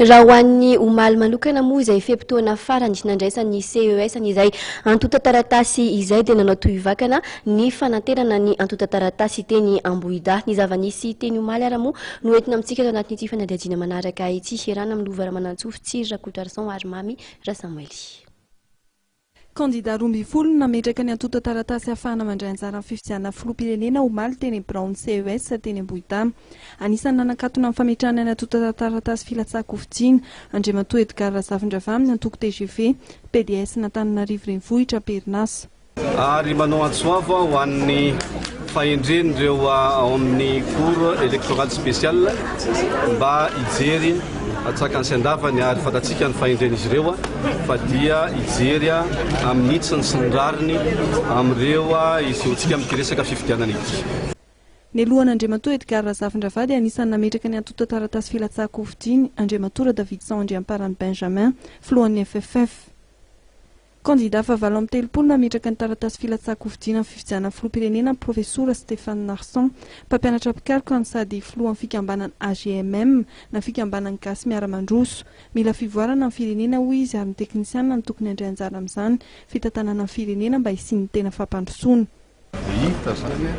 Raha ho an'ny Omaly manokana moa izay fe-potoana farany nandraisan'ny CES izay antotaratasy izay dia nanao tohy vakana ny fananterana ny antotaratasy teny Ambohidahy. Ny zava-nisy teny Omaly ara moa no entina amintsika anatin'ity fanadihadihana manaraka ity. Herana amin'ny lovara manantsofy tsiry rakotarson ary mamy Rasamoely. Candidat roa ambin'ny folo nametraka ny antotaratasy ahafahana mandray anjara amin'ny fifidianana filoham-pirenena Omaly teny Brown CES teny Ambohidahy. Anisany nanakatona amin'ny fametrahana ny antotaratasy filatsahan-kofidiana Nanao Edgar Zavindravà amin'ny antoko TGV PDS n'Antananarivo renivohitra Perinasa. Ary manao antsoava ho an'ny fahendren'ireo ao amin'ny cours électoral spécial mba hijery atsakany sy andavany ary fatatsika ny fahendren'izy ireo fa dia hijery amin'ny itsiny sy ny rariny amin'ireo isehoantsika amin'ity resaka fifidianana ity. Ny lohan'Andriamatoa Edgar Zavindravà dia anisany nametraka ny antotaratasy filatsahan-kofidiana Andriamatoa David Andriamparany Benjamin filohan'ny FFF. Candidat favalo amin'ny telopolo nametraka ny taratasy filatsahan-kofidiana amin'ny fifidianana filoham-pirenena Profesora Stéphane Narson, mpampianatra mpikaroka no sady filohan'ny fikambanana AGMM na fikambanana gasy miara-mandroso. Mila fivoarana amin'ny firenena hoy izy ary ny teknisianina no tokony handray anjara amin'izany fitantanana amin'ny firenena mba hisian'ny tena fampandrosoana. Hita zany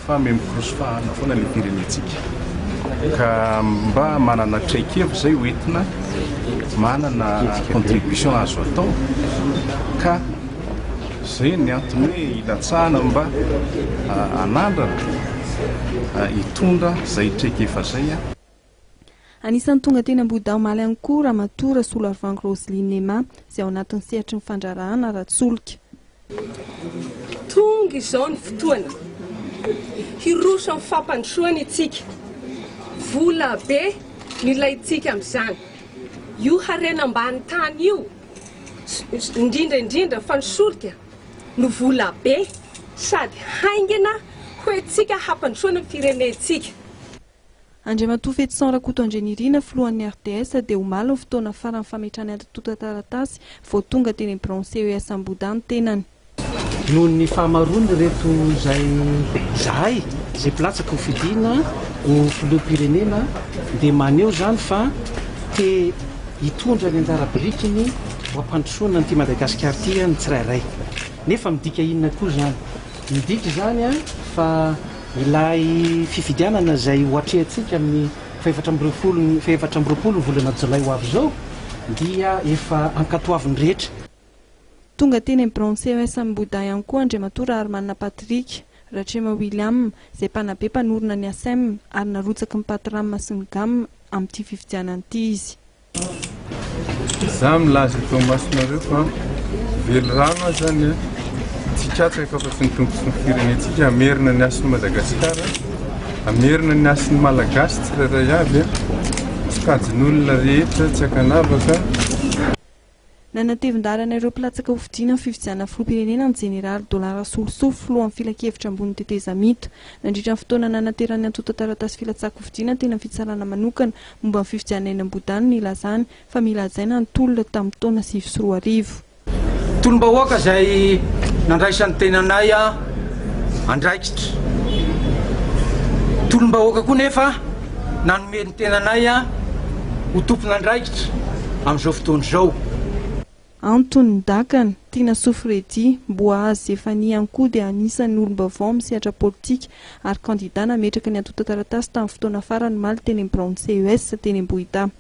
fa memikirosofahana foana ny firenentsika ka mba manana traikefa zay hoentina manana contribution azo atao ka zay ny antony hoe ilatsahana mba anandrana hitondra zay traikefa zay. Anisan'ny tonga teny Ambohidahy Omaly ihany koa Ramatoa Solarvang Roseline Nema izay ao anatin'ny sehatry ny fandrarahana Ratsoloka. Tonga izao ny fotoana hiroso amin'ny fampandrosoana itsika, vola be nilaitsika amin'izany. Io harena ambany tany io indrindra fa ny solika no vola be sady haingana hoentsika hampandrosoana ny firenentsika. Andriamatoa Fetsan Rakoto Andrenirina filohan'ny RDS dia Omaly ny fotoana farany fametrahana antotaratasy vao tonga teny Brown CES Ambohidahy tenany. Noho ny fahamaroany reto zahay zay filatsahan-kofidiana ho filoham-pirenena dia maneho zany fa te hitondra ny anjara birikiny ho ampandrosoana an'ity Madagasikara ity ny tsirairay. Nefa midika inona koa zany? Midika zany fa ilay fifidianana zay hoatrehantsika amin'ny faha-efatra amby roapolo volana Jolay ho avy zao dia efa ankatoaviny rehetra. Tonga teny Brown CES Ambohidahy ihany koa Andriamatoa Armanina Patrick, Ratrema William izay mpanabe mpanorona ny ASEM ary narotsaka ny Patram sy ny GAM amin'ity fifidianana ity izy. Za milaza eto masinareo fa velorano zany tsikatsaka fa sy ny tombotsy ny firenentsika amerina ny asin'ny Madagasikara, amerina ny asin'ny Malagasy tsirairay avy tsy kajin'olona rehetra tsy akanavaka. Nanatevin-dalana ireo mpilatsahan-kofidiana fifidianana filoham-pirenena ny Jeneraly Dolara Solosofo filohan'ny filakevitra ambony teteza mito. Nandritra ny fotoana nanateran'ny antotaratasy filatsahan-kofidiana tena fitsarana manokana momba ny fifidianana eny Ambohidahy ny ilazany fa milazaina ny tolona tamin'ny taona 2024. Tolom-bahoaka izay nandraisan'ny tenanay andraikitra. Tolom-bahoaka koa nefa nanome ny tenanay ho tompon'andraikitra amin'izao fotoana izao. Antony Dakana, Tina Sofredi, Boaz Zefania ihany koa dia anisan'ny olom-baovao misehatra politika ary candidat nametraka ny antotaratasy tamin'ny fotoana farany Omaly teny Brown CES teny Ambohidahy.